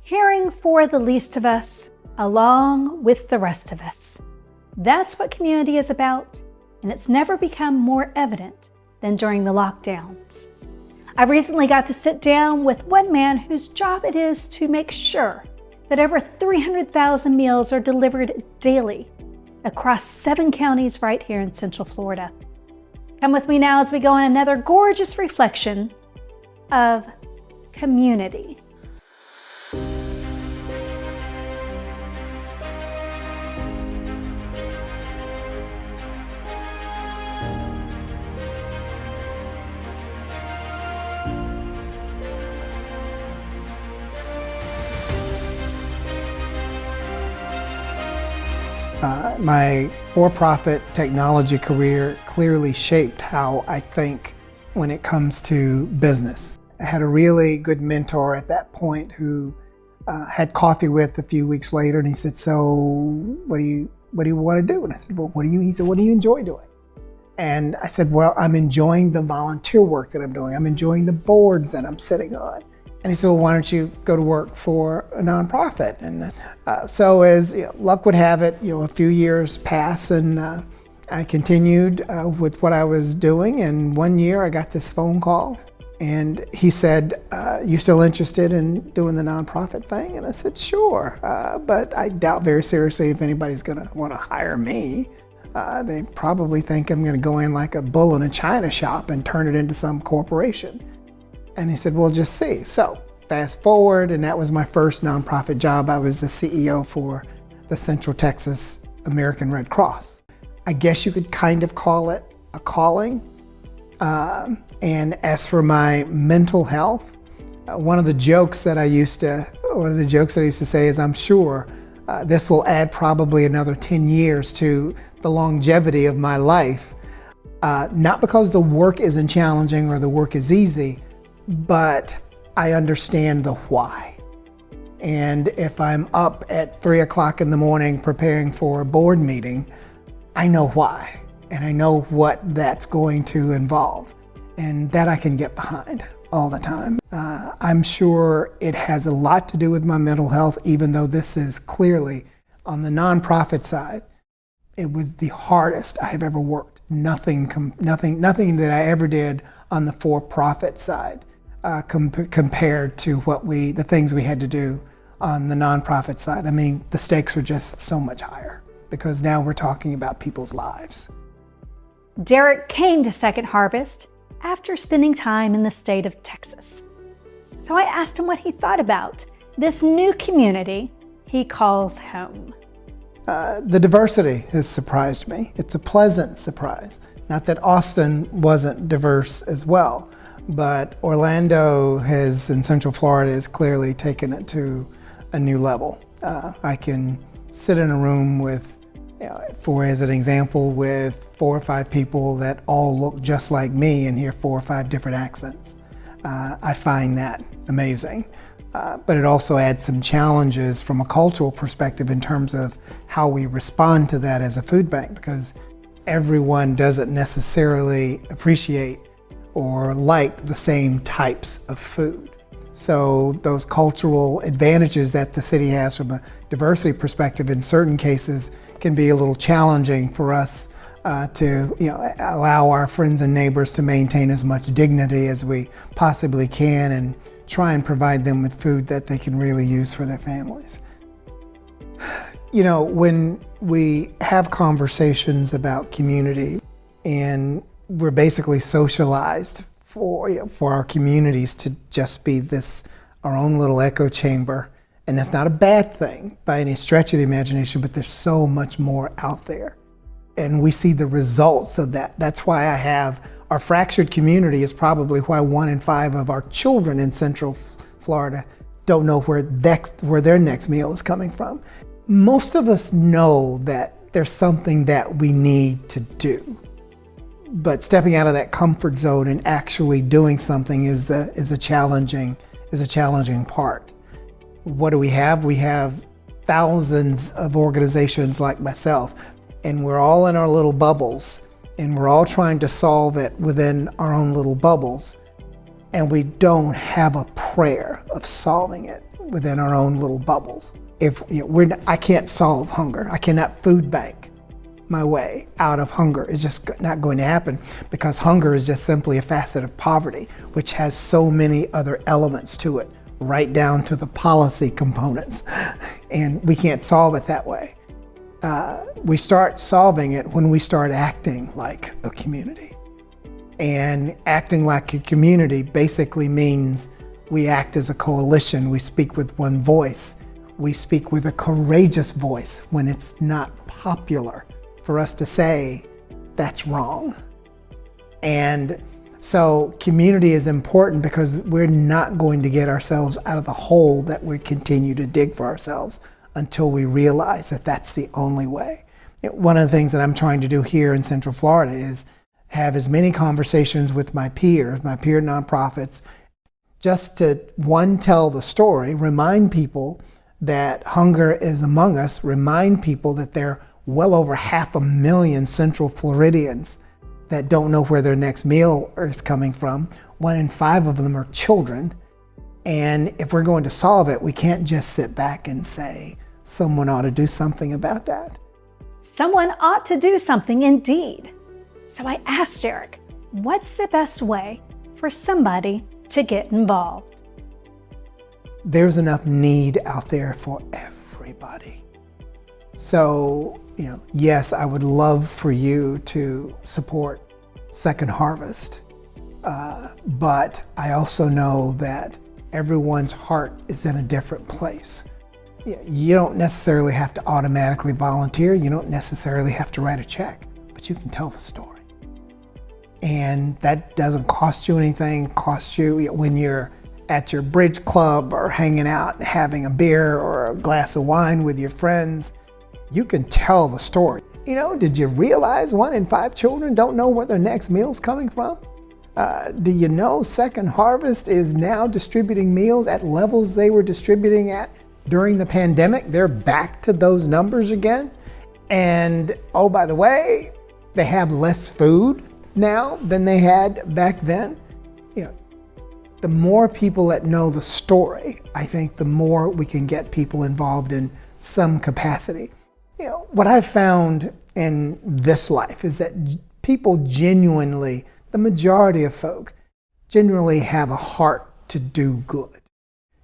caring for the least of us along with the rest of us. That's what community is about, and it's never become more evident than during the lockdowns. I recently got to sit down with one man whose job it is to make sure that over 300,000 meals are delivered daily across 7 counties right here in Central Florida. Come with me now as we go on another gorgeous reflection of community. My for-profit technology career clearly shaped how I think when it comes to business. I had a really good mentor at that point who had coffee with a few weeks later, and he said, "So what do you want to do?" And I said, "Well, he said, "What do you enjoy doing?" And I said, "Well, I'm enjoying the volunteer work that I'm doing. I'm enjoying the boards that I'm sitting on." And he said, "Well, why don't you go to work for a nonprofit?" And so as luck would have it, a few years pass, and I continued with what I was doing. And one year I got this phone call, and he said, "You still interested in doing the nonprofit thing?" And I said, "Sure, but I doubt very seriously if anybody's going to want to hire me. They probably think I'm going to go in like a bull in a china shop and turn it into some corporation." And he said, "Well, just see." So fast forward, and that was my first nonprofit job. I was the CEO for the Central Texas American Red Cross. I guess you could kind of call it a calling. And as for my mental health, one of the jokes that I used to say is, I'm sure this will add probably another 10 years to the longevity of my life. Not because the work isn't challenging or the work is easy, but I understand the why. And if I'm up at 3 o'clock in the morning preparing for a board meeting, I know why, and I know what that's going to involve, and that I can get behind all the time. I'm sure it has a lot to do with my mental health, even though this is clearly on the nonprofit side. It was the hardest I have ever worked. Nothing that I ever did on the for-profit side compared to the things we had to do on the nonprofit side. I mean, the stakes were just so much higher because now we're talking about people's lives. Derrick came to Second Harvest after spending time in the state of Texas. So I asked him what he thought about this new community he calls home. The diversity has surprised me. It's a pleasant surprise. Not that Austin wasn't diverse as well, but Orlando in Central Florida has clearly taken it to a new level. I can sit in a room with, as an example, with 4 or 5 people that all look just like me and hear 4 or 5 different accents. I find that amazing. But it also adds some challenges from a cultural perspective in terms of how we respond to that as a food bank, because everyone doesn't necessarily appreciate or like the same types of food. So those cultural advantages that the city has from a diversity perspective in certain cases can be a little challenging for us to allow our friends and neighbors to maintain as much dignity as we possibly can and try and provide them with food that they can really use for their families. When we have conversations about community, and we're basically socialized for our communities to just be our own little echo chamber. And that's not a bad thing by any stretch of the imagination, but there's so much more out there. And we see the results of that. That's why our fractured community is probably why 1 in 5 of our children in Central Florida don't know where their next meal is coming from. Most of us know that there's something that we need to do. But stepping out of that comfort zone and actually doing something is a challenging part. What do we have? We have thousands of organizations like myself, and we're all in our little bubbles, and we're all trying to solve it within our own little bubbles, and we don't have a prayer of solving it. within our own little bubbles. If I can't solve hunger, I cannot food bank my way out of hunger. It's just not going to happen, because hunger is just simply a facet of poverty, which has so many other elements to it, right down to the policy components. And we can't solve it that way. We start solving it when we start acting like a community. And acting like a community basically means we act as a coalition. We speak with one voice. We speak with a courageous voice when it's not popular for us to say that's wrong. And so community is important, because we're not going to get ourselves out of the hole that we continue to dig for ourselves until we realize that that's the only way. One of the things that I'm trying to do here in Central Florida is have as many conversations with my peer nonprofits, just to, one, tell the story, remind people that hunger is among us, remind people that there are well over 500,000 Central Floridians that don't know where their next meal is coming from. 1 in 5 of them are children. And if we're going to solve it, we can't just sit back and say, someone ought to do something about that. Someone ought to do something indeed. So I asked Derrick, what's the best way for somebody to get involved? There's enough need out there for everybody. So, yes, I would love for you to support Second Harvest, but I also know that everyone's heart is in a different place. You don't necessarily have to automatically volunteer. You don't necessarily have to write a check, but you can tell the story. And that doesn't cost you anything. Cost you when you're at your bridge club or hanging out and having a beer or a glass of wine with your friends. You can tell the story. Did you realize 1 in 5 children don't know where their next meal's coming from? Do you know Second Harvest is now distributing meals at levels they were distributing at during the pandemic? They're back to those numbers again. And oh, by the way, they have less food now than they had back then. The more people that know the story, I think the more we can get people involved in some capacity. What I've found in this life is that people genuinely, the majority of folk, genuinely have a heart to do good.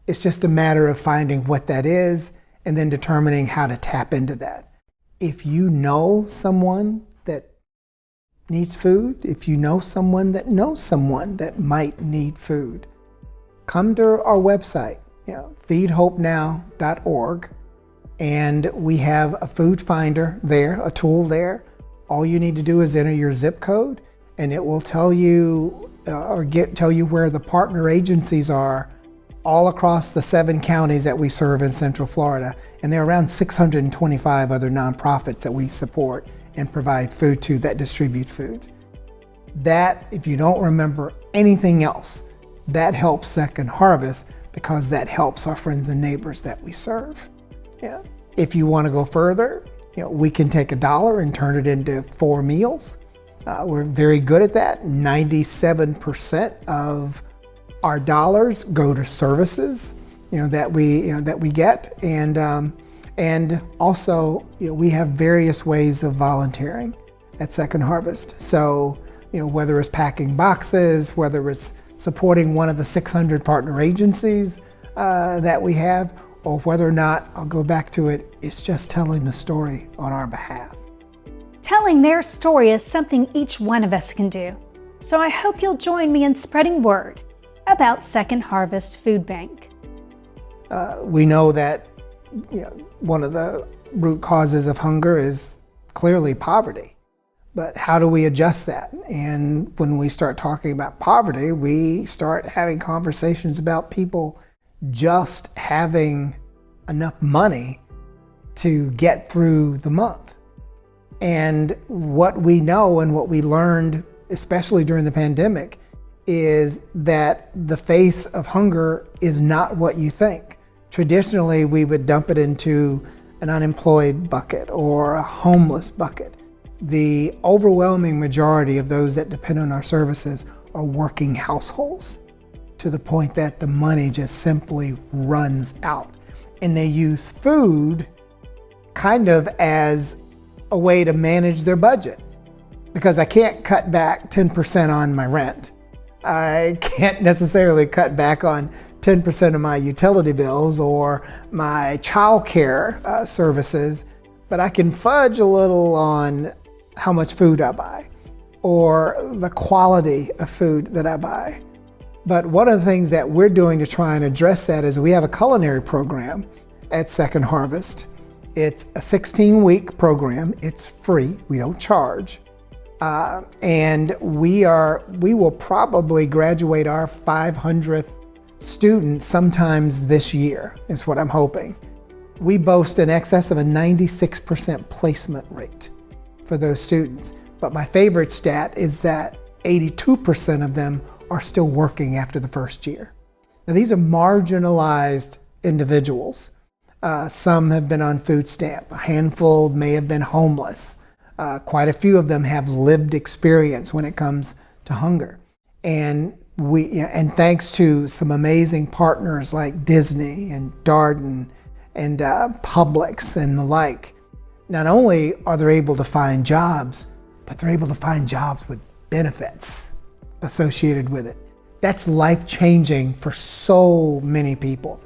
It's just a matter of finding what that is and then determining how to tap into that. If you know someone that needs food, if you know someone that knows someone that might need food, come to our website, feedhopenow.org, and we have a food finder there, a tool there. All you need to do is enter your zip code, and it will tell you tell you where the partner agencies are all across the 7 counties that we serve in Central Florida. And there are around 625 other nonprofits that we support and provide food to, that distribute food. That, if you don't remember anything else, that helps Second Harvest, because that helps our friends and neighbors that we serve. If you want to go further, we can take $1 and turn it into 4 meals. We're very good at that. 97% of our dollars go to services, that we get, and also, we have various ways of volunteering at Second Harvest. So, whether it's packing boxes, whether it's supporting one of the 600 partner agencies that we have, or whether or not, I'll go back to it, it's just telling the story on our behalf. Telling their story is something each one of us can do. So I hope you'll join me in spreading word about Second Harvest Food Bank. We know that one of the root causes of hunger is clearly poverty. But how do we adjust that? And when we start talking about poverty, we start having conversations about people just having enough money to get through the month. And what we know and what we learned, especially during the pandemic, is that the face of hunger is not what you think. Traditionally, we would dump it into an unemployed bucket or a homeless bucket. The overwhelming majority of those that depend on our services are working households. to the point that the money just simply runs out. And they use food kind of as a way to manage their budget, because I can't cut back 10% on my rent. I can't necessarily cut back on 10% of my utility bills or my childcare services, but I can fudge a little on how much food I buy or the quality of food that I buy. But one of the things that we're doing to try and address that is we have a culinary program at Second Harvest. It's a 16-week program. It's free. We don't charge. And we will probably graduate our 500th student sometimes this year, is what I'm hoping. We boast in excess of a 96% placement rate for those students. But my favorite stat is that 82% of them are still working after the first year. Now, these are marginalized individuals. Some have been on food stamp. A handful may have been homeless. Quite a few of them have lived experience when it comes to hunger. And thanks to some amazing partners like Disney and Darden and Publix and the like, not only are they able to find jobs, but they're able to find jobs with benefits associated with it. That's life-changing for so many people.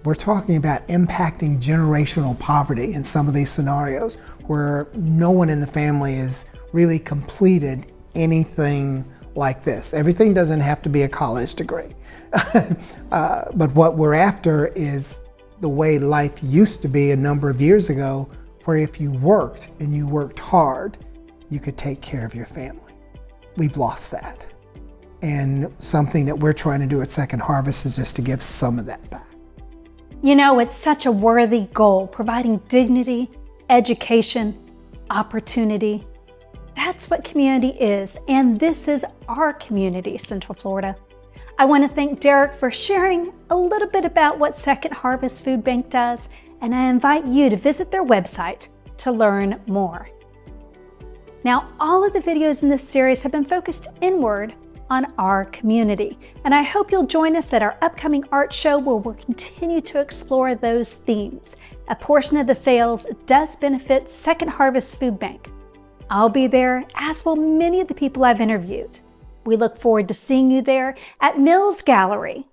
We're talking about impacting generational poverty in some of these scenarios where no one in the family has really completed anything like this. Everything doesn't have to be a college degree. But what we're after is the way life used to be a number of years ago, where if you worked and you worked hard, you could take care of your family. We've lost that. And something that we're trying to do at Second Harvest is just to give some of that back. You know, it's such a worthy goal, providing dignity, education, opportunity. That's what community is, and this is our community, Central Florida. I want to thank Derrick for sharing a little bit about what Second Harvest Food Bank does, and I invite you to visit their website to learn more. Now, all of the videos in this series have been focused inward on our community, and I hope you'll join us at our upcoming art show where we'll continue to explore those themes. A portion of the sales does benefit Second Harvest Food Bank. I'll be there, as will many of the people I've interviewed. We look forward to seeing you there at Mills Gallery,